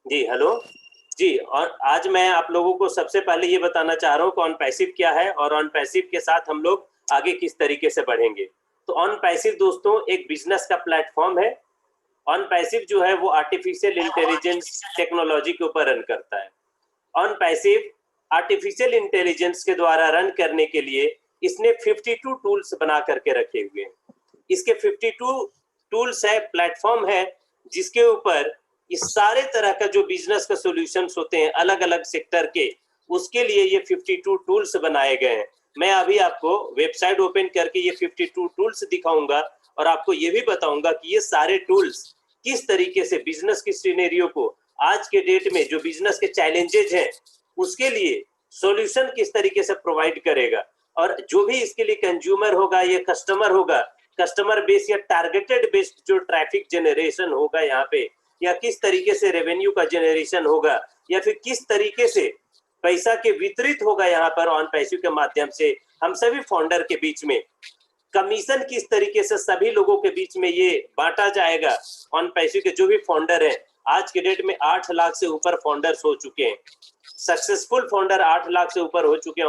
जी, hello. जी, और आज मैं आप लोगों को सबसे पहले ये बताना चाह रहा हूँ कि ऑन पैसिव क्या है और ऑन पैसिव के साथ हम लोग आगे किस तरीके से बढ़ेंगे। तो ऑन पैसिव दोस्तों एक बिज़नेस का प्लेटफ़ॉर्म है। ऑन पैसिव जो है वो आर्टिफ़िशियल इंटेलिजेंस टेक्नोलॉजी के ऊपर रन करता है। ऑन पैसिव आर्टिफ़िशियल इंटेलिजेंस के द्वारा रन करने के लिए इसने 52 टूल्स बना करके रखे हुए हैं। इसके 52 टूल्स है, प्लेटफ़ॉर्म है, जिसके ऊपर ये सारे तरह का जो बिज़नेस का सॉल्यूशंस होते हैं अलग-अलग सेक्टर के, उसके लिए ये 52 टूल्स बनाए गए हैं। मैं अभी आपको वेबसाइट ओपन करके ये 52 टूल्स दिखाऊँगा और आपको ये भी बताऊँगा कि ये सारे टूल्स किस तरीके से बिज़नेस की सिनेरियो को आज के डेट में जो बिज़नेस के चैलेंजेज़ हैं, उसके लिए सॉल्यूशन किस तरीके से प्रोवाइड करेगा और जो भी इसके लिए कंज्यूमर होगा, ये कस्टमर होगा, कस्टमर बेस या टारगेटेड बेस्ड जो ट्रैफिक जनरेशन होगा यहाँ पे, या किस तरीके से रेवेन्यू का जनरेशन होगा, या फिर किस तरीके से पैसा के वितरित होगा यहाँ पर ऑन पैसिव के माध्यम से हम सभी फाउंडर के बीच में, कमीशन किस तरीके से सभी लोगों के बीच में ये बांटा जाएगा। ऑन पैसिव के जो भी फाउंडर हैं, आज के डेट में 8 लाख से ऊपर फाउंडर्स हो चुके हैं। सक्सेसफुल फाउंडर 8 लाख से ऊपर हो चुके हैं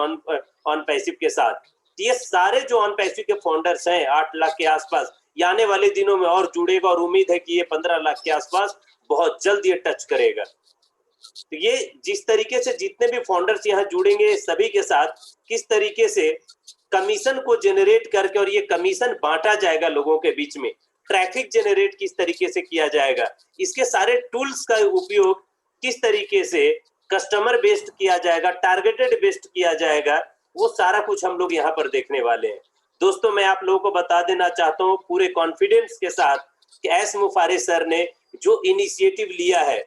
ऑन पैसिव के साथ। ये सारे जो ऑन पैसिव के फाउंडर्स हैं 8 लाख के आसपास, ये आने वाले दिनों में और जुड़ेगा और उम्मीद है कि ये 15 लाख के आसपास बहुत जल्द ये टच करेगा। तो ये जिस तरीके से जितने भी फाउंडर्स यहाँ जुड़ेंगे सभी के साथ किस तरीके से कमीशन को जनरेट करके और ये कमीशन बांटा जाएगा लोगों के बीच में, ट्रैफिक जनरेट किस तरीके से किया जाएगा, इसके सारे टूल्स का उपयोग किस तरीके से कस्टमर बेस्ड किया जाएगा, टारगेटेड बेस्ड किया जाएगा, वो सारा कुछ हम लोग यहाँ पर देखने वाले हैं। दोस्तों मैं आप लोगों को बता देना चाहता हूँ पूरे कॉन्फिडेंस के साथ कि एस मुफारिस सर ने जो इनिशिएटिव लिया है,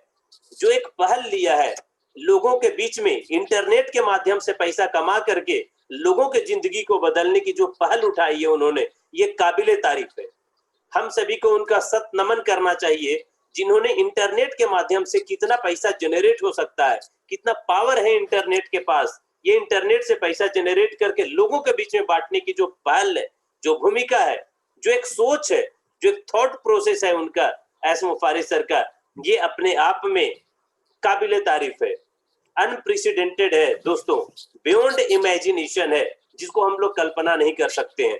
जो एक पहल लिया है, लोगों के बीच में इंटरनेट के माध्यम से पैसा कमा करके लोगों के जिंदगी को बदलने की जो पहल उठाई है उन्होंने, ये काबिले तारीफ है। हम सभी को उनका सत नमन करना चाहिए, जिन्होंने इंटरनेट के माध्यम से कितना पैसा जनरेट हो सकता है, कितना पावर है इंटरनेट के पास, ये इंटरनेट से पैसा जनरेट करके लोगों के बीच में बांटने की जो पहल है, जो भूमिका है, जो एक सोच है, जो एक थॉट प्रोसेस है उनका, एस मुफारिस सर का, ये अपने आप में काबिले तारीफ है, अनप्रेसिडेंटेड है दोस्तों, बियॉन्ड इमेजिनेशन है, जिसको हम लोग कल्पना नहीं कर सकते हैं।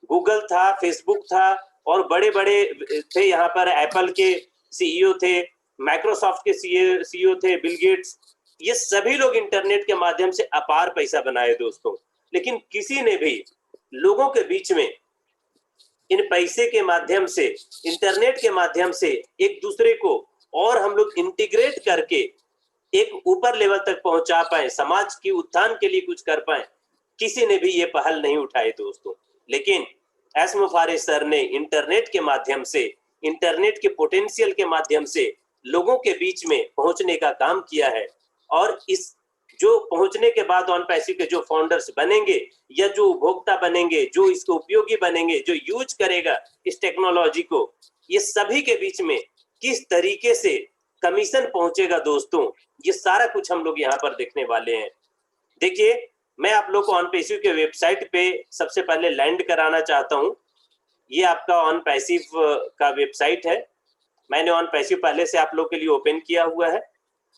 गूगल था, फेसबुक था और बड़े-बड़े थे यहाँ पर, एप्पल के सीईओ थे, माइक्रोसॉफ्ट के सीईओ थे, बिल गेट्स, ये सभी लोग इंटरनेट के माध्यम से अपार पैसा बनाए दोस्तों। लेकिन किसी ने भी लोगों के बीच में इन पैसे के माध्यम से, इंटरनेट के माध्यम से एक दूसरे को और हम लोग इंटीग्रेट करके एक ऊपर लेवल तक पहुंचा पाए, समाज की उत्थान के लिए कुछ कर पाए, किसी ने भी ये पहल नहीं उठाई दोस्तों। लेकिन एस मुफारिस सर ने इंटरनेट के माध्यम से, इंटरनेट के पोटेंशियल के माध्यम से लोगों के बीच में पहुंचने का काम किया है और इस जो पहुंचने के बाद ऑन पैसिव के जो फाउंडर्स बनेंगे या जो उपभोक्ता बनेंगे, जो इसको उपयोगी बनेंगे, जो यूज करेगा इस टेक्नोलॉजी को, ये सभी के बीच में किस तरीके से कमीशन पहुंचेगा दोस्तों, ये सारा कुछ हम लोग यहाँ पर देखने वाले हैं। देखिए, मैं आप लोग को ऑन पैसिव के वेबसाइट पे सबसे पहले लैंड कराना चाहता हूँ। ये आपका ऑन पैसिव का वेबसाइट है। मैंने ऑन पैसिव पहले से आप लोग के लिए ओपन किया हुआ है।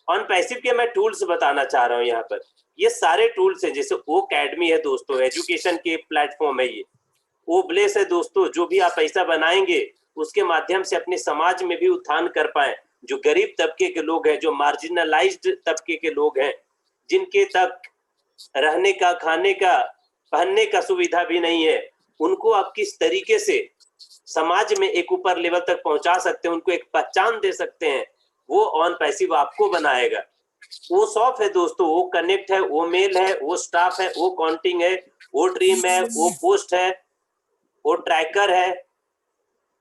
ऑन पैसिव के मैं टूल्स बताना चाह रहा हूँ यहाँ पर। ये सारे टूल्स हैं, जैसे ओ अकेडमी है दोस्तों, एजुकेशन के प्लेटफॉर्म है ये। ओ ब्लेस है दोस्तों, जो भी आप पैसा बनाएंगे उसके माध्यम से अपने समाज में भी उत्थान कर पाए। जो गरीब तबके के लोग हैं, जो मार्जिनलाइज्ड तबके के लोग हैं, जिनके तक रहने का, खाने का, पहनने का सुविधा भी नहीं है, उनको आप किस तरीके से समाज में एक ऊपर लेवल तक पहुंचा सकते हैं, उनको एक पहचान दे सकते हैं, वो ऑन पैसिव आपको बनाएगा। वो सॉफ्ट है दोस्तों, वो कनेक्ट है, वो मेल है, वो स्टाफ है, वो काउंटिंग है, वो ड्रीम है, वो पोस्ट है, वो ट्रैकर है।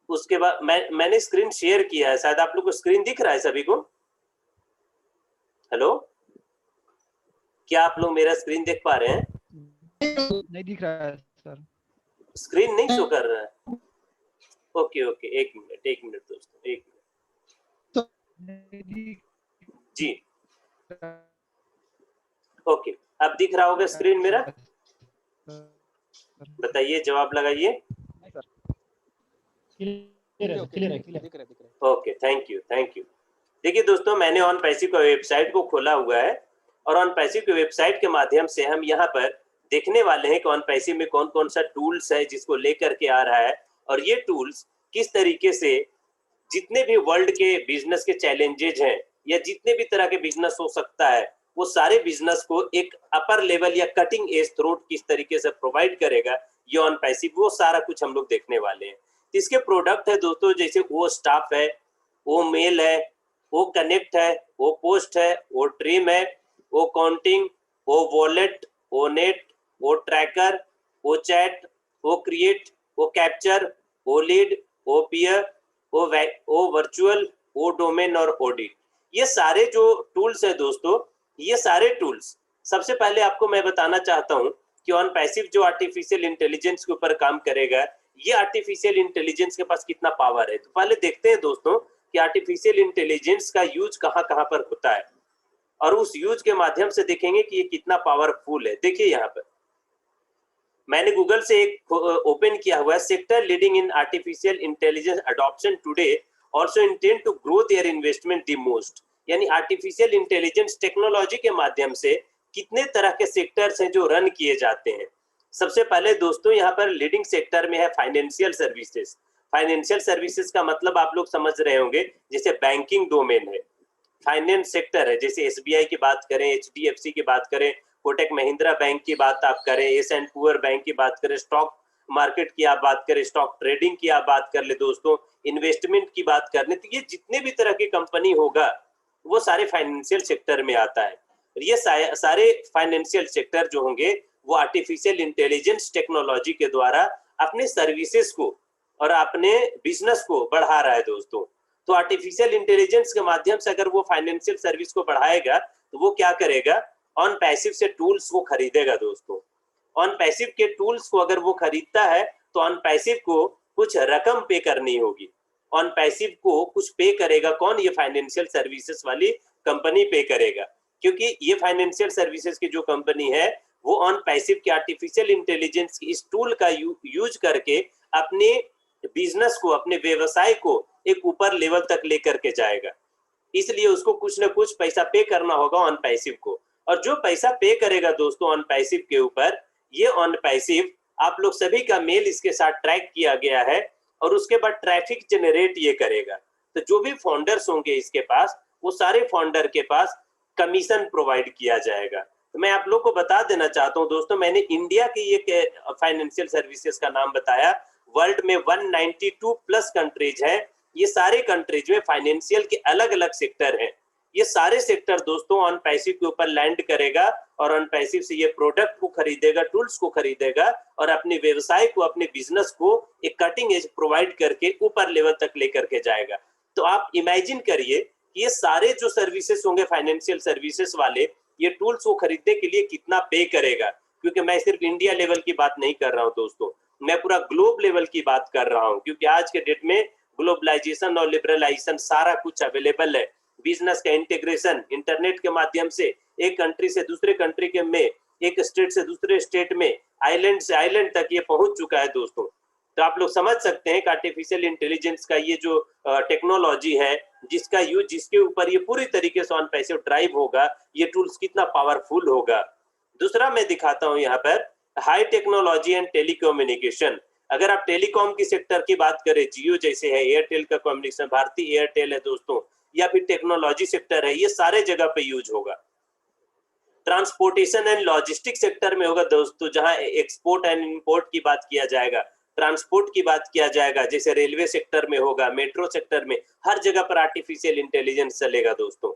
उसके बाद मैंने स्क्रीन शेयर किया है, शायद आप लोग को स्क्रीन दिख रहा है सभी को। हेलो, क्या आप लोग मेरा स्क्रीन देख पा रहे हैं? नहीं दिख रहा है सर, स्क्रीन नहीं शो कर रहा है। ओके ओके, एक मिनट दोस्तों, एक मिनट जी। ओके, अब दिख रहा होगा स्क्रीन मेरा? बताइए, जवाब लगाइए। क्लियर है, ओके, थैंक यू। देखिए दोस्तों, मैंने ऑन पैसिव का वेबसाइट को खोला हुआ है और ऑन पैसिव के वेबसाइट के माध्यम से हम यहाँ पर देखने वाले हैं कि ऑन पैसिव में कौन कौन सा टूल्स है जिसको लेकर के आ रहा है, और ये टूल्स किस तरीके से जितने भी वर्ल्ड के बिजनेस के चैलेंजेज हैं या जितने भी तरह के बिजनेस हो सकता है, वो सारे बिजनेस को एक अपर लेवल या कटिंग एज थ्रोट किस तरीके से प्रोवाइड करेगा, ये ऑन पैसिव, वो सारा कुछ हम लोग देखने वाले हैं। तो इसके प्रोडक्ट है दोस्तों, जैसे वो स्टाफ है, वो मेल है, वो कनेक्ट है, वो पोस्ट है, वो ट्रिम है, वो काउंटिंग, वो वॉलेट, वो नेट, वो ट्रैकर, वो चैट, वो क्रिएट, वो कैप्चर, वो लीड, वो पीयर, वो वर्चुअल, वो डोमेन और ऑडिट। ये सारे जो टूल्स है दोस्तों, ये सारे टूल्स सबसे पहले आपको मैं बताना चाहता हूं कि ऑन पैसिव जो आर्टिफिशियल इंटेलिजेंस के ऊपर काम करेगा, ये आर्टिफिशियल इंटेलिजेंस के पास कितना पावर है। तो पहले देखते हैं दोस्तों कि आर्टिफिशियल इंटेलिजेंस का यूज कहां कहां पर होता है, और उस यूज के माध्यम से देखेंगे कि ये कितना पावरफुल है। देखिए यहाँ पर मैंने गूगल से एक ओपन किया हुआ है, sector leading in artificial intelligence adoption today also intend to grow their investment the most. यानी आर्टिफिशियल इंटेलिजेंस टेक्नोलॉजी के माध्यम से कितने तरह के सेक्टर्स हैं जो रन किए जाते हैं। सबसे पहले दोस्तों यहाँ पर लीडिंग सेक्टर में है फाइनेंशियल सर्विसेज। फाइनेंशियल सर्विसेज का मतलब आप लोग समझ रहे होंगे, जैसे बैंकिंग डोमेन है, फाइनेंस सेक्टर है, जैसे एसबीआई की बात करें, एचडीएफसी की बात करें, कोटक महिंद्रा बैंक की बात आप करें, एस एंड पुअर बैंक की बात करें, स्टॉक मार्केट की आप बात करें, स्टॉक ट्रेडिंग की आप बात कर ले दोस्तों, इन्वेस्टमेंट की बात कर ले, तो ये जितने भी तरह की कंपनी होगा वो सारे फाइनेंशियल सेक्टर में आता है। ये सारे फाइनेंशियल सेक्टर जो होंगे वो आर्टिफिशियल इंटेलिजेंस टेक्नोलॉजी के द्वारा अपने सर्विसेज को और अपने बिजनेस को बढ़ा रहा है दोस्तों। तो आर्टिफिशियल इंटेलिजेंस के माध्यम से अगर वो फाइनेंशियल सर्विस को बढ़ाएगा तो वो क्या करेगा, ऑन पैसिव से टूल्स वो खरीदेगा दोस्तों। ऑन पैसिव के टूल्स को अगर वो खरीदता है तो ऑन पैसिव को कुछ रकम पे करनी होगी। ऑन पैसिव को कुछ पे करेगा कौन, ये फाइनेंशियल सर्विसेज वाली कंपनी पे करेगा, क्योंकि ये फाइनेंशियल सर्विसेज की जो कंपनी है वो ऑन पैसिव के आर्टिफिशियल इंटेलिजेंस की इस टूल का यूज करके अपने बिजनेस को, अपने व्यवसाय को एक ऊपर लेवल तक लेकर के जाएगा। इसलिए उसको कुछ ना कुछ पैसा पे करना होगा ऑन पैसिव को, और जो पैसा पे करेगा दोस्तों ऑन पैसिव के ऊपर, ये ऑन पैसिव आप लोग सभी का मेल इसके साथ ट्रैक किया गया है और उसके बाद ट्रैफिक जनरेट ये करेगा। तो जो भी फाउंडर्स होंगे इसके पास, वो सारे फाउंडर के पास कमीशन प्रोवाइड किया जाएगा। तो मैं आप लोग को बता देना चाहता हूं दोस्तों, मैंने इंडिया की ये फाइनेंशियल सर्विसेज का नाम बताया। वर्ल्ड में 192 प्लस कंट्रीज हैं। ये सारे कंट्रीज में फाइनेंशियल के अलग अलग सेक्टर हैं। ये सारे सेक्टर दोस्तों ऑन पैसिव के ऊपर लैंड करेगा और ऑन पैसिव से ये प्रोडक्ट को खरीदेगा, टूल्स को खरीदेगा और अपने व्यवसाय को, अपने बिजनेस को एक कटिंग एज प्रोवाइड करके ऊपर लेवल तक लेकर के जाएगा। तो आप इमेजिन करिए कि ये सारे जो सर्विसेज होंगे फाइनेंशियल सर्विसेज वाले, ये टूल्स को खरीदने के लिए कितना पे करेगा, क्योंकि मैं सिर्फ इंडिया लेवल की बात नहीं कर रहा हूँ दोस्तों, मैं पूरा ग्लोब लेवल की बात कर रहा हूँ, क्योंकि आज के डेट में ग्लोबलाइजेशन और लिबरलाइजेशन सारा कुछ अवेलेबल है। बिजनेस का इंटीग्रेशन इंटरनेट के माध्यम से एक कंट्री से दूसरे कंट्री के में, एक स्टेट से दूसरे स्टेट में, आइलैंड से आइलैंड तक ये पहुंच चुका है दोस्तों। तो आप लोग समझ सकते हैं कि आर्टिफिशियल इंटेलिजेंस का ये जो टेक्नोलॉजी है, जिसका यूज, जिसके ऊपर ये पूरी तरीके से ऑन पैसिव ड्राइव होगा, ये टूल्स कितना पावरफुल होगा। दूसरा मैं दिखाता हूं यहाँ पर हाई टेक्नोलॉजी एंड टेलीकम्युनिकेशन। अगर आप टेलीकॉम की सेक्टर की बात करें, जियो जैसे है, एयरटेल का कम्युनिकेशन, भारती एयरटेल है दोस्तों, या फिर टेक्नोलॉजी सेक्टर है, ये सारे जगह पे यूज होगा। ट्रांसपोर्टेशन एंड लॉजिस्टिक सेक्टर में होगा दोस्तों, जहां एक्सपोर्ट एंड इंपोर्ट की बात किया जाएगा, ट्रांसपोर्ट की बात किया जाएगा, जैसे रेलवे सेक्टर में होगा, मेट्रो सेक्टर में, हर जगह पर आर्टिफिशियल इंटेलिजेंस चलेगा दोस्तों।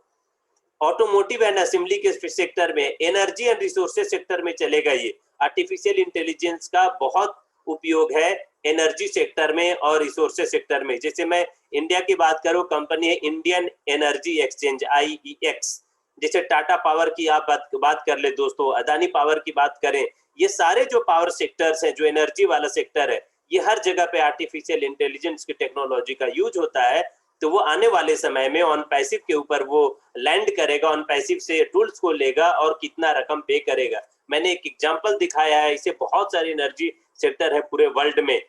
ऑटोमोटिव एंड असेंबली के सेक्टर में, एनर्जी एंड रिसोर्सेज सेक्टर में चलेगा। ये आर्टिफिशियल इंटेलिजेंस का बहुत उपयोग है एनर्जी सेक्टर में और रिसोर्सेज सेक्टर में। जैसे मैं इंडिया की बात करूं, कंपनी है इंडियन एनर्जी एक्सचेंज, IEX। जैसे टाटा पावर की आप बात कर ले दोस्तों, अदानी पावर की बात करें, ये सारे जो पावर सेक्टर्स हैं, जो एनर्जी वाला सेक्टर है, ये हर जगह पे आर्टिफिशियल इंटेलिजेंस की टेक्नोलॉजी का यूज होता है। तो वो आने वाले समय में ऑन पैसिव के ऊपर वो लैंड करेगा, ऑन पैसिव से टूल्स को लेगा और कितना रकम पे करेगा। मैंने एक एग्जांपल दिखाया है, इसे बहुत सारी एनर्जी सेक्टर है पूरे वर्ल्ड में।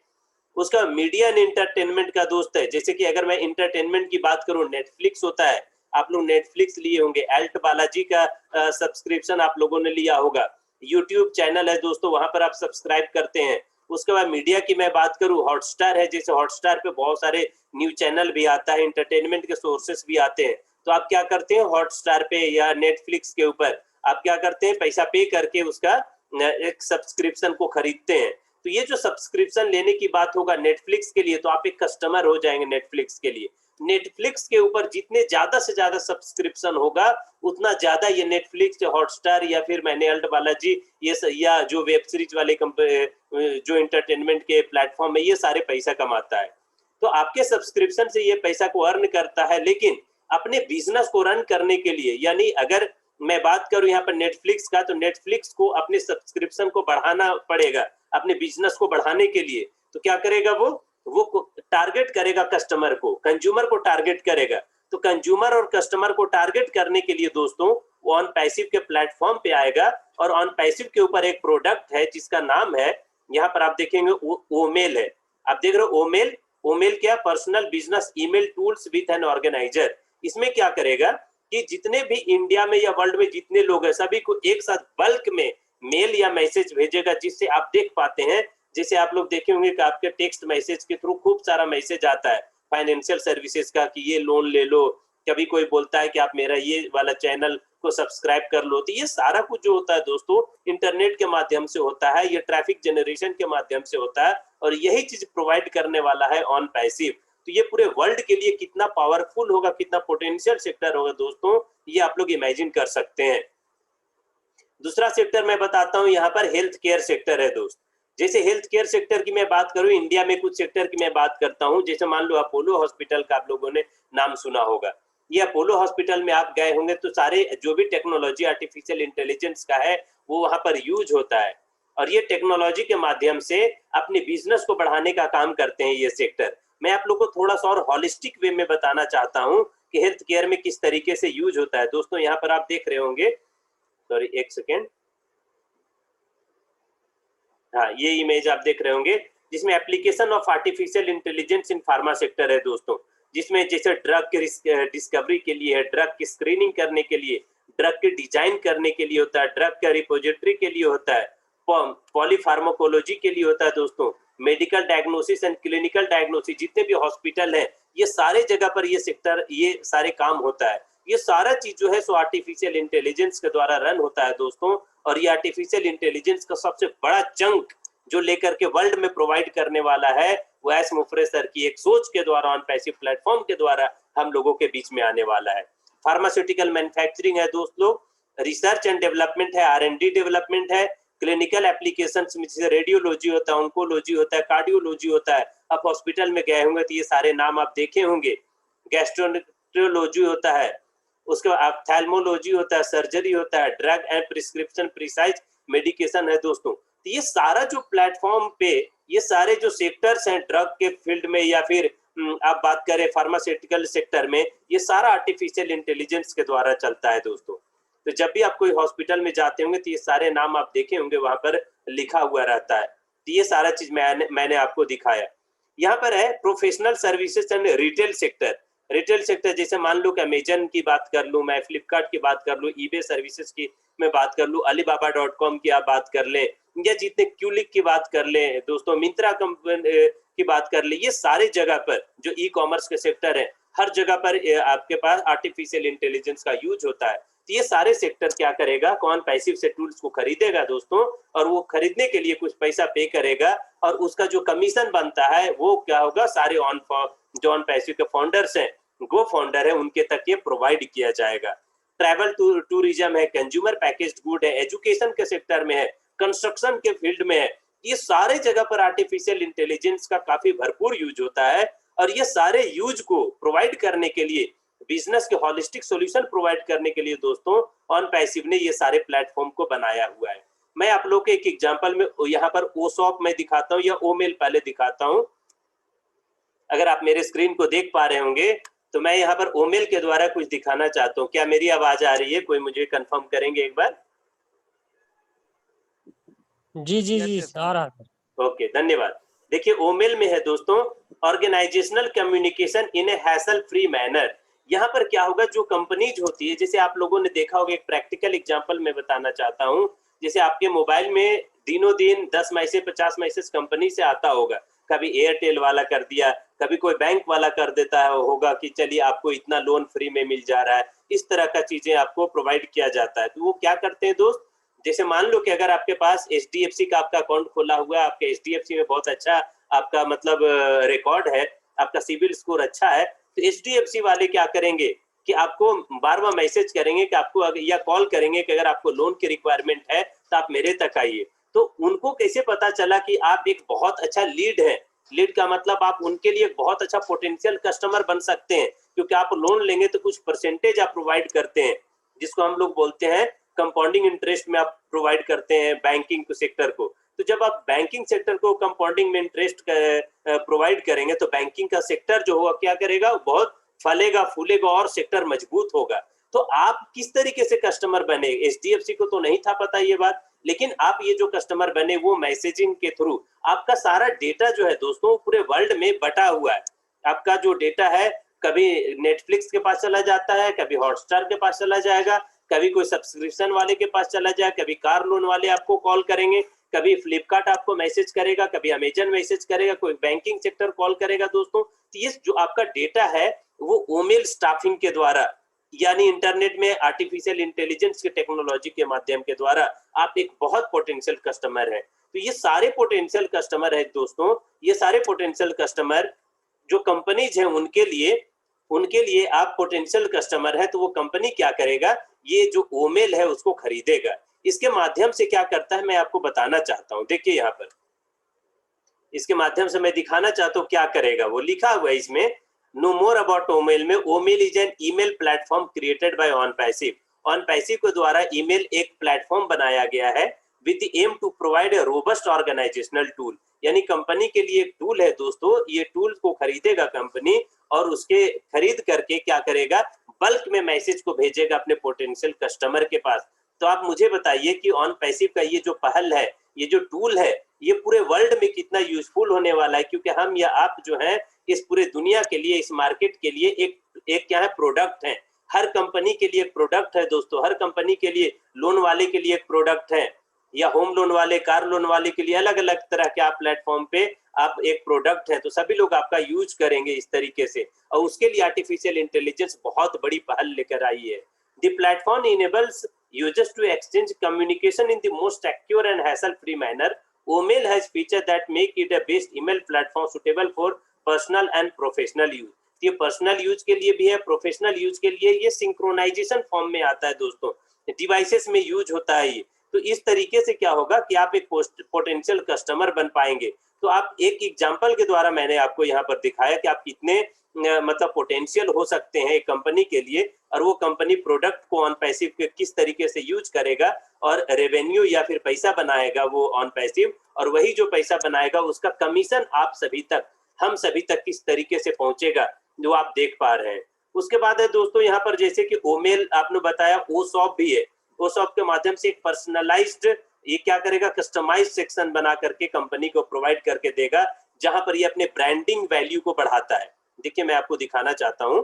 उसका मीडिया एंड एंटरटेनमेंट का दोस्त है, जैसे कि अगर मैं एंटरटेनमेंट की बात करूं, नेटफ्लिक्स होता है, आप लोग नेटफ्लिक्स लिए होंगे, एल्ट बालाजी का सब्सक्रिप्शन आप लोगों ने लिया होगा, यूट्यूब चैनल है दोस्तों, वहां पर आप सब्सक्राइब करते हैं। उसके बाद मीडिया की मैं बात करूं, हॉटस्टार है, जैसे हॉटस्टार पे बहुत सारे न्यूज चैनल भी आता है, एंटरटेनमेंट के सोर्सेस भी आते हैं। तो आप क्या करते हैं, हॉटस्टार पे या नेटफ्लिक्स के ऊपर आप क्या करते हैं, पैसा पे करके उसका एक सब्सक्रिप्शन को खरीदते हैं। तो ये जो सब्सक्रिप्शन लेने की बात होगा नेटफ्लिक्स के लिए, तो आप एक कस्टमर हो जाएंगे नेटफ्लिक्स के लिए। नेटफ्लिक्स के ऊपर जितने ज्यादा से ज्यादा सब्सक्रिप्शन होगा उतना ज्यादा ये नेटफ्लिक्स, हॉटस्टार या फिर मैंने अल्ट बालाजी ये या जो वेब सीरीज वाले जो एंटरटेनमेंट के प्लेटफॉर्म है, ये सारे पैसा कमाता है। तो आपके सब्सक्रिप्शन से ये पैसा को अर्न करता है, लेकिन अपने बिजनेस को रन करने के लिए, यानी अगर मैं बात करूं यहाँ पर नेटफ्लिक्स का, तो नेटफ्लिक्स को अपने सब्सक्रिप्शन को बढ़ाना पड़ेगा अपने बिजनेस को बढ़ाने के लिए। तो क्या करेगा, वो टारगेट करेगा कस्टमर को, कंज्यूमर को टारगेट करेगा। तो कंज्यूमर और कस्टमर को टारगेट करने के लिए दोस्तों वो ऑन पैसिव के प्लेटफॉर्म पे आएगा, और ऑन पैसिव के ऊपर एक प्रोडक्ट है जिसका नाम है, यहाँ पर आप देखेंगे ओमेल है। आप देख रहे हो ओमेल, ओमेल क्या, personal business email tools with an organiser. इसमें क्या करेगा कि जितने भी इंडिया में या वर्ल्ड में जितने लोग हैं सभी को एक साथ बल्क में मेल या मैसेज भेजेगा, जिससे आप देख पाते हैं, जैसे आप लोग देखे होंगे कि आपके टेक्स्ट मैसेज के थ्रू खूब सारा मैसेज आता है फाइनेंशियल सर्विसेज का कि ये लोन ले लो, कभी कोई बोलता है कि आप मेरा ये वाला चैनल को सब्सक्राइब कर लो। तो ये सारा कुछ जो होता है दोस्तों इंटरनेट के माध्यम से होता है, ये ट्रैफिक जनरेशन के माध्यम से होता है, और यही चीज प्रोवाइड करने वाला है ऑन पैसिव। तो ये पूरे वर्ल्ड के लिए कितना पावरफुल होगा, कितना पोटेंशियल सेक्टर होगा दोस्तों, ये आप लोग इमेजिन कर सकते हैं। दूसरा सेक्टर मैं बताता हूं, यहाँ पर हेल्थ केयर सेक्टर है दोस्त। जैसे हेल्थ केयर सेक्टर की मैं बात करूं, इंडिया में कुछ सेक्टर की मैं बात करता हूं, जैसे मान लो अपोलो हॉस्पिटल का आप लोगों ने नाम सुना होगा। ये अपोलो हॉस्पिटल में आप गए होंगे तो सारे जो भी टेक्नोलॉजी आर्टिफिशियल इंटेलिजेंस का है वो वहां पर यूज होता है, और ये टेक्नोलॉजी के माध्यम से अपने बिजनेस को बढ़ाने का काम करते हैं ये सेक्टर। मैं आप लोग को थोड़ा सा और हॉलिस्टिक वे में बताना चाहता हूँ कि हेल्थ केयर में किस तरीके से यूज होता है। दोस्तों यहाँ पर आप देख रहे होंगे, सॉरी एक सेकेंड, हाँ ये इमेज आप देख रहे होंगे जिसमें application of artificial intelligence in pharma sector है दोस्तों, जिसमें जैसे ड्रग के डिस्कवरी के लिए है, ड्रग की स्क्रीनिंग करने के लिए, ड्रग के डिजाइन करने के लिए होता है, ड्रग का रिपोजिटरी के लिए होता है, पॉलीफार्माकोलॉजी के लिए होता है दोस्तों, medical diagnosis and clinical diagnosis, जितने भी हॉस्पिटल है ये सारे जगह पर ये सेक्टर, ये सारे काम होता है। ये सारा चीज जो है सो आर्टिफिशियल इंटेलिजेंस के द्वारा रन होता है दोस्तों, और ये आर्टिफिशियल इंटेलिजेंस का सबसे बड़ा चंक जो लेकर के वर्ल्ड में प्रोवाइड करने वाला है वो एस मुफरे सर की एक सोच के द्वारा ऑन पैसिव प्लेटफॉर्म के द्वारा हम लोगों के बीच में आने वाला है। फार्मास्यूटिकल मैन्युफैक्चरिंग है दोस्त लोग, रिसर्च एंड डेवलपमेंट है, R&D डेवलपमेंट है, क्लिनिकल एप्लीकेशंस में जैसे रेडियोलॉजी होता है, ऑन्कोलॉजी होता है, कार्डियोलॉजी होता है। आप हॉस्पिटल में गए होंगे तो ये सारे नाम आप देखे होंगे, गैस्ट्रोएंटरोलॉजी होता है, उसके बाद ऑप्थेल्मोलॉजी होता है, सर्जरी होता है, drug and prescription precise medication है दोस्तों। तो ये सारा जो प्लेटफॉर्म पे ये सारे जो सेक्टर्स हैं ड्रग के फील्ड में या फिर आप बात करें फार्मास्यूटिकल सेक्टर में, ये सारा आर्टिफिशियल इंटेलिजेंस के द्वारा चलता है दोस्तों। तो जब भी आप कोई हॉस्पिटल में जाते होंगे तो ये सारे नाम आप देखे होंगे वहां पर लिखा हुआ रहता है। तो ये सारा चीज मैंने आपको दिखाया। यहाँ पर है professional services and retail sector. Retail sector जैसे मान लो कि अमेजन की बात कर लूं, मैं फ्लिपकार्ट की बात कर लूं, ईबे सर्विसेज की मैं बात कर लूं, alibaba.com की आप बात कर ले, या जितने क्यूलिक की बात कर ले दोस्तों, मिंत्रा कंपनी की बात कर ले, ये सारे जगह पर जो ई कॉमर्स के सेक्टर है हर जगह पर आपके पास आर्टिफिशियल इंटेलिजेंस का यूज होता है। तो ये सारे सेक्टर क्या करेगा, कौन पैसिव से टूल्स को खरीदेगा दोस्तों, और वो खरीदने के लिए कुछ पैसा पे करेगा, और उसका जो कमीशन बनता है वो क्या होगा, सारे जो ऑन पैसिव के फाउंडर्स हैं, गो फाउंडर है, उनके तक ये प्रोवाइड किया जाएगा। ट्रैवल टूरिज्म है, कंज्यूमर पैकेज्ड गुड है, एजुकेशन के सेक्टर में है, कंस्ट्रक्शन के फील्ड में है, ये सारे जगह पर आर्टिफिशियल इंटेलिजेंस का काफी भरपूर यूज होता है। और ये सारे यूज को प्रोवाइड करने के लिए, बिजनेस के होलिस्टिक सॉल्यूशन प्रोवाइड करने के लिए दोस्तों ऑन पैसिव ने ये सारे प्लेटफॉर्म को बनाया हुआ है। मैं आप लोग के एक एग्जांपल में यहाँ पर ओसॉप में दिखाता हूँ या ओमेल पहले दिखाता हूँ। अगर आप मेरे स्क्रीन को देख पा रहे होंगे तो मैं यहाँ पर ओमेल के द्वारा कुछ दिखाना चाहता हूँ। क्या मेरी आवाज आ रही है? कोई मुझे कंफर्म करेंगे एक बार? जी जी जी आ रहा है। ओके, धन्यवाद। देखिए ओमेल में है दोस्तों, organisational communication in a hassle free manner. यहाँ पर क्या होगा, जो कंपनीज होती है, जैसे आप लोगों ने देखा होगा, एक प्रैक्टिकल एग्जांपल मैं बताना चाहता हूँ। जैसे आपके मोबाइल में दिनों दिन 10 मैसेज 50 मैसेज कंपनी से आता होगा, कभी एयरटेल वाला कर दिया, कभी कोई बैंक वाला कर देता है होगा कि चलिए आपको इतना लोन फ्री में मिल जा रहा है, इस तरह का चीजें आपको प्रोवाइड किया जाता है। तो वो क्या करते हैं दोस्त, जैसे मान लो कि अगर आपके पास एचडीएफसी का आपका अकाउंट खोला हुआ है, आपके एचडीएफसी में बहुत अच्छा आपका मतलब रिकॉर्ड है, आपका सिविल स्कोर अच्छा है, तो एचडीएफसी वाले क्या करेंगे कि आपको बार बार मैसेज करेंगे कि आपको या कॉल करेंगे कि अगर आपको लोन की रिक्वायरमेंट है तो आप मेरे तक आइए। तो उनको कैसे पता चला कि आप एक बहुत अच्छा लीड है, लीड का मतलब आप उनके लिए बहुत अच्छा पोटेंशियल कस्टमर बन सकते हैं, क्योंकि आप लोन लेंगे तो कुछ परसेंटेज आप प्रोवाइड करते हैं, जिसको हम लोग बोलते हैं कंपाउंडिंग इंटरेस्ट में आप प्रोवाइड करते हैं बैंकिंग सेक्टर को। तो जब आप बैंकिंग सेक्टर को कंपाउंडिंग में इंटरेस्ट प्रोवाइड करेंगे तो बैंकिंग का सेक्टर जो होगा क्या करेगा, बहुत फलेगा फूलेगा और सेक्टर मजबूत होगा। तो आप किस तरीके से कस्टमर बने, एचडीएफसी को तो नहीं था पता ये बात, लेकिन आप ये जो कस्टमर बने वो मैसेजिंग के थ्रू, आपका सारा डेटा जो है दोस्तों पूरे वर्ल्ड में बटा हुआ है। आपका जो डेटा है कभी नेटफ्लिक्स के पास चला जाता है, कभी हॉटस्टार के पास चला जाएगा, कभी कोई सब्सक्रिप्शन वाले के पास चला जाए, कभी कार लोन वाले आपको कॉल करेंगे, कभी फ्लिपकार्ट आपको मैसेज करेगा, कभी अमेजन मैसेज करेगा, कोई बैंकिंग सेक्टर कॉल करेगा दोस्तों। तो ये जो आपका डेटा है वो ओमेल स्टाफिंग के द्वारा, यानी इंटरनेट में आर्टिफिशियल इंटेलिजेंस की टेक्नोलॉजी के माध्यम के द्वारा आप एक बहुत पोटेंशियल कस्टमर है। तो ये सारे पोटेंशियल कस्टमर है दोस्तों, ये सारे पोटेंशियल कस्टमर जो कंपनीज हैं उनके लिए आप पोटेंशियल कस्टमर है। तो वो कंपनी क्या करेगा, ये जो ओमेल है उसको खरीदेगा। इसके माध्यम से क्या करता है मैं आपको बताना चाहता हूं। देखिए यहाँ पर इसके माध्यम से मैं दिखाना चाहता हूँ क्या करेगा। वो लिखा हुआ है इसमें, नो मोर अबाउट ओमेल में, OMail is an email platform created by OnPassive. OnPassive के द्वारा ईमेल एक प्लेटफॉर्म बनाया गया है with the aim to provide a robust organisational tool. यानी कंपनी के लिए एक टूल है दोस्तों, ये टूल को खरीदेगा कंपनी और उसके खरीद करके क्या करेगा, बल्क में मैसेज को भेजेगा अपने पोटेंशियल कस्टमर के पास। तो आप मुझे बताइए कि ऑनपैसिव का ये जो पहल है, ये जो टूल है, ये पूरे वर्ल्ड में कितना यूजफुल होने वाला है, क्योंकि हम या आप जो है इस पूरे दुनिया के लिए, इस मार्केट के लिए एक क्या है, प्रोडक्ट है। हर कंपनी के लिए एक प्रोडक्ट है दोस्तों, हर कंपनी के लिए, लोन वाले के लिए एक प्रोडक्ट है, या होम लोन वाले, कार लोन वाले के लिए अलग अलग तरह के आप प्लेटफॉर्म पे आप एक प्रोडक्ट है। तो सभी लोग आपका यूज करेंगे इस तरीके से, और उसके लिए आर्टिफिशियल इंटेलिजेंस बहुत बड़ी पहल लेकर आई है। The platform enables users to exchange communication in the most secure and hassle-free manner. Omail has features that make it a best email platform suitable for personal and professional use. ये personal use के लिए भी है, professional use के लिए ये synchronisation form में आता है दोस्तों, डिवाइसेस में यूज होता है ये। तो इस तरीके से क्या होगा कि आप एक पोटेंशियल कस्टमर बन पाएंगे। तो आप एक एग्जांपल के द्वारा मैंने आपको यहाँ पर दिखाया कि आप कितने मतलब पोटेंशियल हो सकते हैं एक कंपनी के लिए, और वो कंपनी प्रोडक्ट को ऑनपैसिव के किस तरीके से यूज करेगा और रेवेन्यू या फिर पैसा बनाएगा वो ऑनपैसिव, और वही जो पैसा बनाएगा उसका कमीशन आप सभी तक, हम सभी तक किस तरीके से पहुंचेगा, जो आप देख पा रहे हैं। उसके बाद है दोस्तों यहाँ पर जैसे कि ओमेल आपने बताया, ओसॉप भी है। ओसॉप के माध्यम से एक पर्सनलाइज्ड, ये क्या करेगा, कस्टमाइज्ड सेक्शन बना करके कंपनी को प्रोवाइड करके देगा, जहां पर ये अपने ब्रांडिंग वैल्यू को बढ़ाता है। देखिए मैं आपको दिखाना चाहता हूं,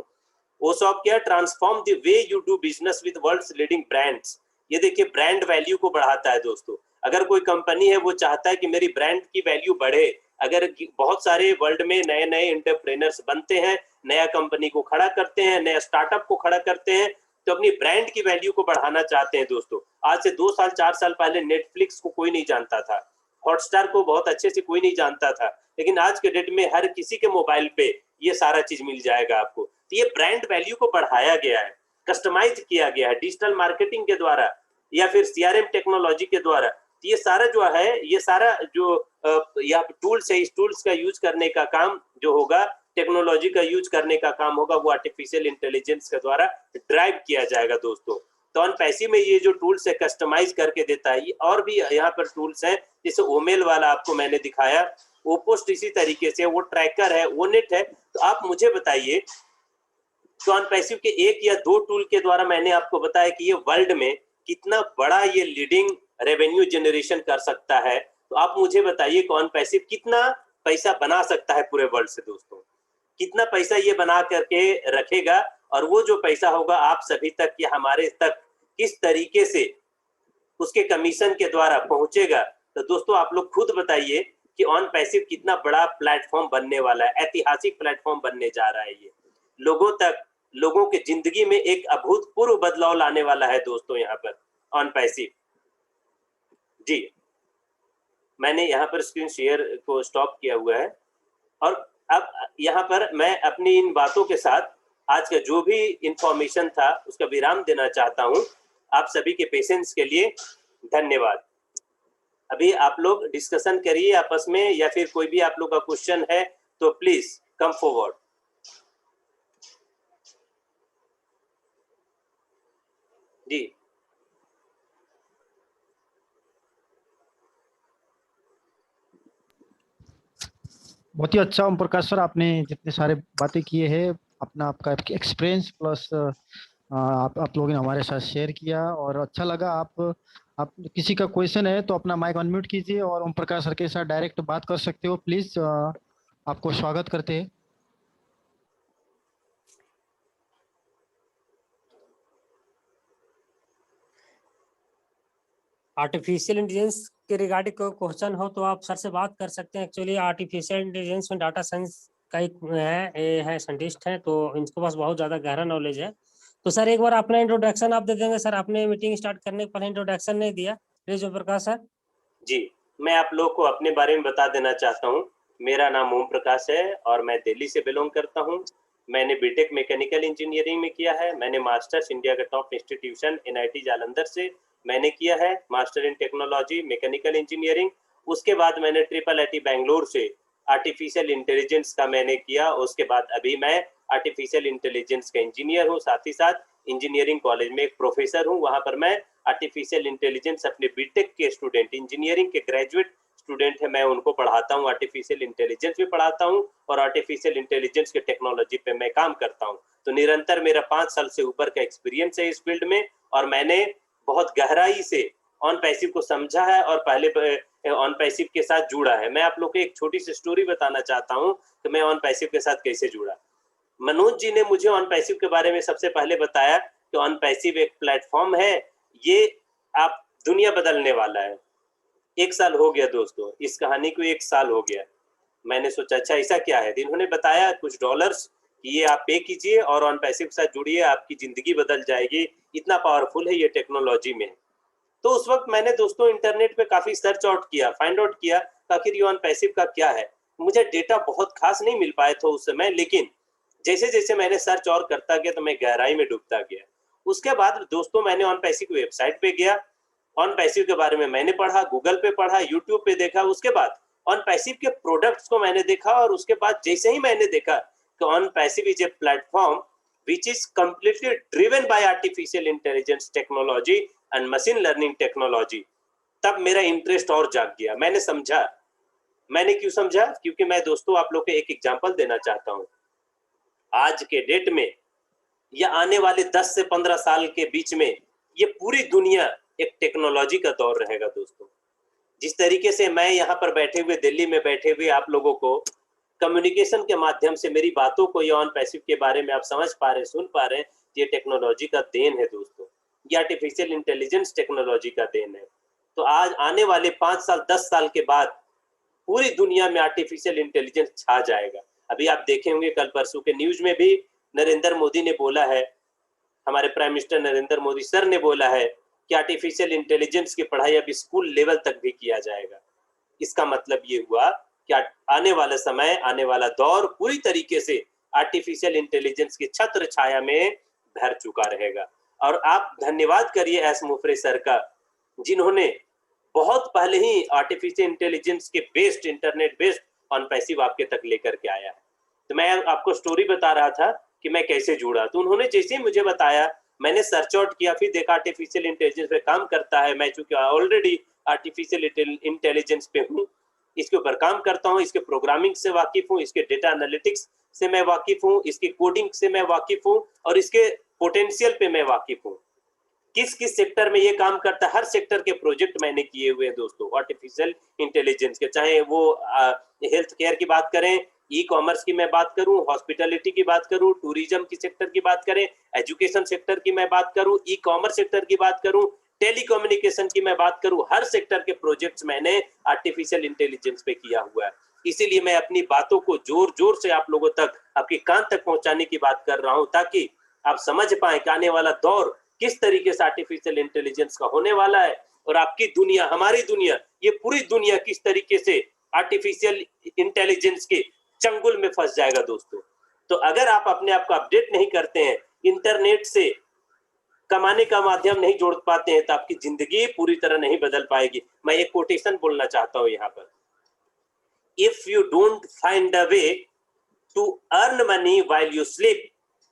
ओसॉप क्या, transform the way you do business with world's leading brands. ये देखिए ब्रांड वैल्यू को बढ़ाता है दोस्तों। अगर कोई कंपनी है वो चाहता है कि मेरी ब्रांड की वैल्यू बढ़े, अगर बहुत सारे वर्ल्ड में नए नए एंटरप्रेन्योर्स बनते हैं, नया कंपनी को खड़ा करते हैं, नया स्टार्टअप को खड़ा करते हैं, तो अपनी ब्रांड की वैल्यू को बढ़ाना चाहते हैं दोस्तों। आज से 2 साल 4 साल पहले नेटफ्लिक्स को कोई नहीं जानता था, हॉटस्टार को बहुत अच्छे से कोई नहीं जानता था, लेकिन आज के डेट में हर किसी के मोबाइल पे ये सारा चीज मिल जाएगा आपको। तो ये ब्रांड वैल्यू को बढ़ाया गया है, कस्टमाइज किया गया है डिजिटल मार्केटिंग के द्वारा या फिर सीआरएम टेक्नोलॉजी के द्वारा। तो ये सारा जो है, ये सारा जो यहाँ टूल्स है, इस टूल्स का यूज करने का काम जो होगा, टेक्नोलॉजी का यूज करने का काम होगा, वो आर्टिफिशियल इंटेलिजेंस के द्वारा ड्राइव किया जाएगा दोस्तों। तो ऑनपैसिव में ये जो टूल्स है कस्टमाइज करके देता है। और भी यहाँ पर टूल्स हैं, जैसे ओमेल वाला आपको मैंने दिखाया, ओपोस्ट इसी तरीके से, वो ट्रैकर है, वो नेट है। तो आप मुझे बताइए, तो ऑनपैसिव के 1 या 2 टूल के द्वारा मैंने आपको बताया कि ये वर्ल्ड में कितना बड़ा ये लीडिंग रेवेन्यू जनरेशन कर सकता है। तो आप मुझे बताइए कि ऑनपैसिव कितना पैसा बना सकता है पूरे वर्ल्ड से दोस्तों, कितना पैसा ये बना करके रखेगा और वो जो पैसा होगा आप सभी तक या हमारे तक किस तरीके से उसके कमीशन के द्वारा पहुंचेगा। तो दोस्तों आप लोग खुद बताइए कि ऑन पैसिव कितना बड़ा प्लेटफॉर्म बनने वाला है, ऐतिहासिक प्लेटफॉर्म बनने जा रहा है। ये लोगों तक, लोगों के जिंदगी में एक अभूतपूर्व बदलाव लाने वाला है दोस्तों यहाँ पर ऑन पैसिव। जी, मैंने यहाँ पर स्क्रीन शेयर को स्टॉप किया हुआ है और अब यहाँ पर मैं अपनी इन बातों के साथ आज का जो भी इंफॉर्मेशन था उसका विराम देना चाहता हूँ। आप सभी के पेशेंस के लिए धन्यवाद। अभी आप लोग डिस्कशन करिए आपस में, या फिर कोई भी आप लोग का क्वेश्चन है तो प्लीज कम फॉरवर्ड। जी, बहुत ही अच्छा ओम प्रकाश सर, आपने जितने सारे बातें किए हैं, अपना आपका एक्सपीरियंस प्लस आप लोगों ने हमारे साथ शेयर किया और अच्छा लगा। आप किसी का क्वेश्चन है तो अपना माइक अनम्यूट कीजिए और ओम प्रकाश सर के साथ डायरेक्ट बात कर सकते हो। प्लीज आपको स्वागत करते हैं। आर्टिफिशियल इंटेलिजेंस के रिगार्डिंग कोई क्वेश्चन हो तो आप सर से बात कर सकते हैं। एक्चुअली आर्टिफिशियल इंटेलिजेंस में डाटा साइंस का एक है साइंटिस्ट है, तो इनको पास बहुत ज़्यादा गहरा नॉलेज है। तो सर एक बार अपना इंट्रोडक्शन आप दे देंगे। सर आपने मीटिंग स्टार्ट करने के पहले इंट्रोडक्शन नहीं दिया, प्लीज ओम प्रकाश सर। जी, मैं आप लोग को अपने बारे में बता देना चाहता हूँ। मेरा नाम ओम प्रकाश है और मैं दिल्ली से बिलोंग करता हूँ। मैंने बीटेक मैकेनिकल इंजीनियरिंग में किया है। मैंने मास्टर्स इंडिया का टॉप इंस्टीट्यूशन एनआईटी जालंधर से मैंने किया है, master in technology mechanical engineering. उसके बाद मैंने ट्रिपल आईटी बैंगलोर से आर्टिफिशियल इंटेलिजेंस का मैंने किया। उसके बाद अभी मैं आर्टिफिशियल इंटेलिजेंस का इंजीनियर हूँ, साथ ही साथ इंजीनियरिंग कॉलेज में एक प्रोफेसर हूँ। वहाँ पर मैं आर्टिफिशियल इंटेलिजेंस अपने बीटेक के स्टूडेंट, इंजीनियरिंग के ग्रेजुएट स्टूडेंट है, मैं उनको पढ़ाता हूँ। आर्टिफिशियल इंटेलिजेंस भी पढ़ाता हूँ और आर्टिफिशियल इंटेलिजेंस के टेक्नोलॉजी पे मैं काम करता हूँ। तो निरंतर मेरा 5 साल से ऊपर का एक्सपीरियंस है इस फील्ड में और मैंने बहुत गहराई से ऑन पैसिव को समझा है और पहले ऑन पैसिव के साथ जुड़ा है। मैं आप लोग को एक छोटी सी स्टोरी बताना चाहता हूँ कि मैं ऑन पैसिव के साथ कैसे जुड़ा। मनोज जी ने मुझे ऑन पैसिव के बारे में सबसे पहले बताया कि ऑन पैसिव एक प्लेटफॉर्म है, ये आप दुनिया बदलने वाला है। 1 साल हो गया दोस्तों, इस कहानी को 1 साल हो गया। मैंने सोचा अच्छा ऐसा क्या है, इन्होंने बताया कुछ डॉलर्स कि ये आप पे कीजिए और ऑन पैसिव के साथ जुड़िए, आपकी जिंदगी बदल जाएगी, इतना पावरफुल है ये टेक्नोलॉजी में। तो उस वक्त मैंने दोस्तों इंटरनेट पे काफी सर्च आउट किया, फाइंड आउट किया आखिर ये ऑन पैसिव का क्या है। मुझे डेटा बहुत खास नहीं मिल पाए थे उस समय, लेकिन जैसे जैसे मैंने सर्च और करता गया तो मैं गहराई में डूबता गया। उसके बाद दोस्तों मैंने ऑन पैसिव की वेबसाइट पे गया, ऑन पैसिव के बारे में मैंने पढ़ा, गूगल पे पढ़ा, यूट्यूब पे देखा। उसके बाद ऑन पैसिव के प्रोडक्ट्स को मैंने देखा और उसके बाद जैसे ही मैंने देखा कि on passive is a platform which is completely driven by artificial intelligence technology and machine learning technology, तब मेरा इंटरेस्ट और जाग गया। मैंने समझा, मैंने क्यों समझा, क्योंकि मैं दोस्तों आप लोग को एक एग्जांपल देना चाहता हूँ। आज के डेट में या आने वाले 10 से 15 साल के बीच में ये पूरी दुनिया एक टेक्नोलॉजी का दौर रहेगा दोस्तों। जिस तरीके से मैं यहाँ पर बैठे हुए, दिल्ली में बैठे हुए आप लोगों को कम्युनिकेशन के माध्यम से मेरी बातों को या ऑन पैसिव के बारे में आप समझ पा रहे, सुन पा रहे हैं, ये टेक्नोलॉजी का देन है दोस्तों, ये आर्टिफिशियल इंटेलिजेंस टेक्नोलॉजी का देन है। तो आज आने वाले 5 साल 10 साल के बाद पूरी दुनिया में आर्टिफिशियल इंटेलिजेंस छा जाएगा। अभी आप देखे होंगे कल परसों के न्यूज में भी नरेंद्र मोदी ने बोला है, हमारे prime minister Narendra Modi sir ने बोला है कि आर्टिफिशियल इंटेलिजेंस की पढ़ाई अब स्कूल लेवल तक भी किया जाएगा। इसका मतलब ये हुआ कि आने वाला समय, आने वाला दौर पूरी तरीके से आर्टिफिशियल इंटेलिजेंस की छत्र छाया में भर चुका रहेगा। और आप धन्यवाद करिए एस मुफरे सर का, जिन्होंने बहुत पहले ही आर्टिफिशियल इंटेलिजेंस के based, internet based on passive आपके तक लेकर के आया है। तो मैं आपको स्टोरी बता रहा था कि मैं कैसे जुड़ा, तो उन्होंने जैसे ही मुझे बताया मैंने सर्च आउट किया, फिर देखा आर्टिफिशियल इंटेलिजेंस पे काम करता है। मैं चूंकि ऑलरेडी आर्टिफिशियल इंटेलिजेंस पे हूँ, इसके ऊपर काम करता हूँ, इसके प्रोग्रामिंग से वाकिफ हूँ, इसके डेटा एनालिटिक्स से मैं वाकिफ हूँ, इसकी कोडिंग से मैं वाकिफ हूँ और इसके पोटेंशियल पे मैं वाकिफ हूँ। किस किस सेक्टर में ये काम करता है, हर सेक्टर के प्रोजेक्ट मैंने किए हुए हैं दोस्तों आर्टिफिशियल इंटेलिजेंस के, चाहे वो हेल्थ केयर की बात करें ई कॉमर्स की मैं बात करूं, हॉस्पिटैलिटी की बात करूं, टूरिज्म की सेक्टर की बात करें, एजुकेशन सेक्टर की मैं बात करूं, ई कॉमर्स सेक्टर की बात करूं, टेलीकम्युनिकेशन की मैं बात करूं, हर सेक्टर के प्रोजेक्ट्स मैंने आर्टिफिशियल इंटेलिजेंस पे किया हुआ है। इसीलिए मैं अपनी बातों को जोर जोर से आप लोगों तक, आपके कान तक पहुंचाने की बात कर रहा हूं, ताकि आप समझ पाए कि आने वाला दौर किस तरीके से आर्टिफिशियल इंटेलिजेंस का होने वाला है, और आपकी दुनिया, हमारी दुनिया, ये पूरी दुनिया किस तरीके से आर्टिफिशियल इंटेलिजेंस के चंगुल में फंस जाएगा दोस्तों। तो अगर आप अपने आप को अपडेट नहीं करते हैं, इंटरनेट से कमाने का माध्यम नहीं जोड़ पाते हैं, तो आपकी जिंदगी पूरी तरह नहीं बदल पाएगी। मैं एक कोटेशन बोलना चाहता हूं यहाँ पर, if you don't find a way to earn money while you sleep,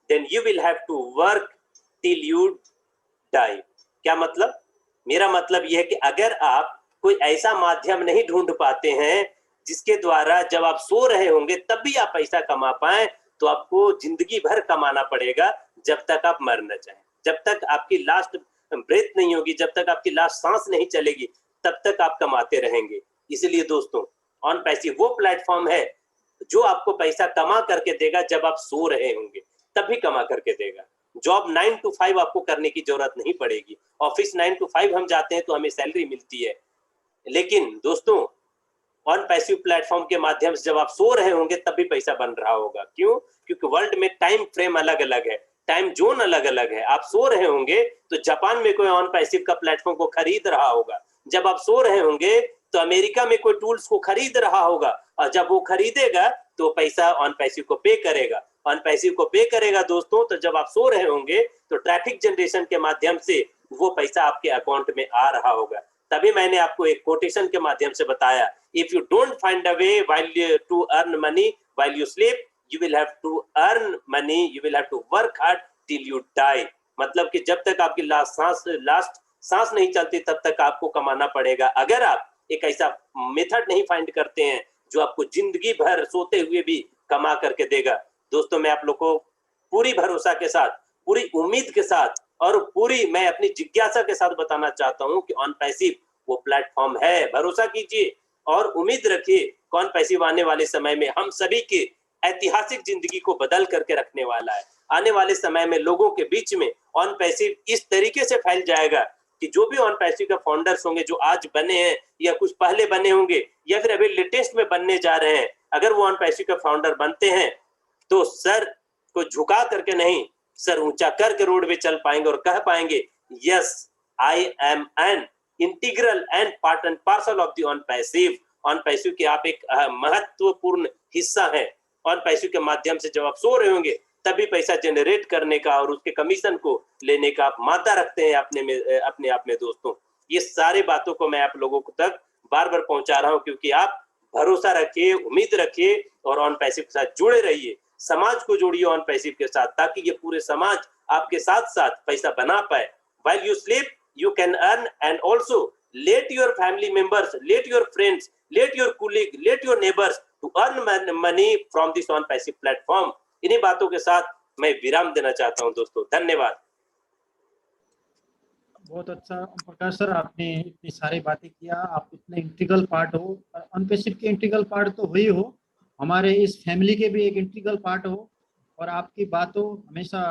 then you will have to work till you die. क्या मतलब? मेरा मतलब यह है कि अगर आप कोई ऐसा माध्यम नहीं ढूंढ पाते हैं जिसके द्वारा जब आप सो रहे होंगे तब भी आप पैसा कमा पाए, तो आपको जिंदगी भर कमाना पड़ेगा, जब तक आप मर न जाए, जब तक आपकी लास्ट ब्रेथ नहीं होगी, जब तक आपकी लास्ट सांस नहीं चलेगी, तब तक आप कमाते रहेंगे। इसलिए दोस्तों, ऑन पैसिव वो प्लेटफॉर्म है जो आपको पैसा कमा करके देगा जब आप सो रहे होंगे, तभी कमा करके देगा। जॉब 9 to 5 आपको करने की जरूरत नहीं पड़ेगी। ऑफिस 9 to 5 हम जाते हैं तो हमें सैलरी मिलती है, लेकिन दोस्तों ऑन पैसिव प्लेटफॉर्म के माध्यम से जब आप सो रहे होंगे तब भी पैसा बन रहा होगा। क्यों? क्योंकि वर्ल्ड में टाइम फ्रेम अलग अलग है, टाइम जोन अलग अलग है। आप सो रहे होंगे तो जापान में कोई ऑन पैसिव का प्लेटफॉर्म को खरीद रहा होगा, जब आप सो रहे होंगे तो अमेरिका में कोई टूल्स को खरीद रहा होगा, और जब वो खरीदेगा तो पैसा ऑन पैसिव को पे करेगा। ऑन पैसिव को पे करेगा दोस्तों, तो जब आप सो रहे होंगे तो ट्रैफिक जनरेशन के माध्यम से वो पैसा आपके अकाउंट में आ रहा होगा। तभी मैंने आपको एक कोटेशन के माध्यम से बताया, if you don't find a way while to earn money while you sleep, you will have to earn money, you will have to work hard till you die. मतलब कि जब तक आपकी लास्ट सांस नहीं चलती तब तक आपको कमाना पड़ेगा। अगर आप एक ऐसा मेथड नहीं फाइंड करते हैं जो आपको जिंदगी भर सोते हुए भी कमा करके देगा, दोस्तों मैं आप लोग को पूरी भरोसा के साथ, पूरी उम्मीद के साथ और पूरी मैं अपनी जिज्ञासा के साथ बताना चाहता हूं कि ऑन पैसिव वो प्लेटफॉर्म है। भरोसा कीजिए और उम्मीद रखिए, ऑन पैसिव आने वाले समय में हम सभी के ऐतिहासिक जिंदगी को बदल करके रखने वाला है। आने वाले समय में लोगों के बीच में ऑन पैसिव इस तरीके से फैल जाएगा कि जो भी ऑन पैसिव का फाउंडर्स होंगे, जो आज बने हैं या कुछ पहले बने होंगे या फिर अभी लेटेस्ट में बनने जा रहे हैं, अगर वो ऑन पैसिव का फाउंडर बनते हैं तो सर को झुका करके नहीं, सर ऊंचा करके रोड पे चल पाएंगे और कह पाएंगे, yes I am an integral and part and parcel of the on passive. On passive के आप एक महत्वपूर्ण हिस्सा है। ऑन पैसिव के माध्यम से जब आप सो रहे होंगे तभी पैसा जनरेट करने का और उसके कमीशन को लेने का आप मादा रखते हैं अपने आप में दोस्तों। ये सारी बातों को मैं आप लोगों को तक बार बार पहुंचा रहा हूं, क्योंकि आप भरोसा रखिए, उम्मीद रखिए और ऑन पैसिव के साथ जुड़े रहिए। समाज को जोड़िए ऑन पैसिव के साथ, ताकि ये पूरे समाज आपके साथ साथ पैसा बना पाए। While you sleep you can earn, and also let your family members, let your friends, let your colleague, let your neighbours to earn money from this OnPassive platform. इन्हीं बातों के साथ मैं विराम देना चाहता हूं दोस्तों। धन्यवाद। बहुत अच्छा प्रकाश सर, आपने इतनी सारी बातें किया, आप इतने इंटीग्रल पार्ट हो, ऑन पैसिव के इंटीग्रल पार्ट तो हुई हो, हमारे इस फैमिली के भी एक इंटीग्रल पार्ट हो, और आपकी बातों हमेशा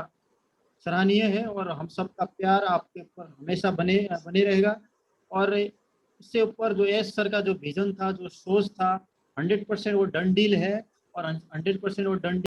सराहनीय है और हम सबका प्यार आपके ऊपर हमेशा बने रहेगा। और इससे ऊपर जो एस सर का जो विजन था, जो सोच था, 100% वो डन डील है और 100% वो डन